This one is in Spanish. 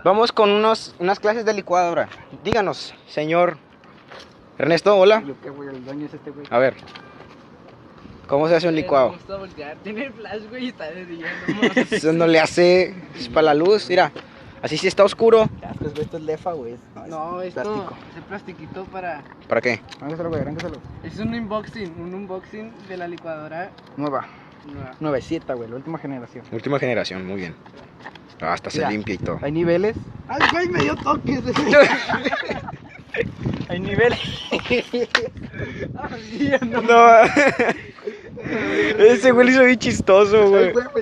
Vamos con unas clases de licuadora. Díganos, señor Ernesto, hola. Yo qué, güey, el dueño es este, güey. A ver, ¿cómo se hace un licuado? Me gusta voltear. Tiene flash, güey, y está de día. Eso no le hace, es para la luz, mira. Así sí está oscuro. Esto es lefa, güey. No, esto plástico. es el plastiquito para... ¿Para qué? Arráncaselo, güey, arráncaselo. Es un unboxing de la licuadora Nueva. nueva. Nuevecita, güey, la última generación. Última generación, muy bien. Hasta se Mira, limpia y todo. Hay niveles. ¡Ay, güey, me dio toques! Hay niveles. No. Ese güey lo hizo bien chistoso, güey. Ay, güey, me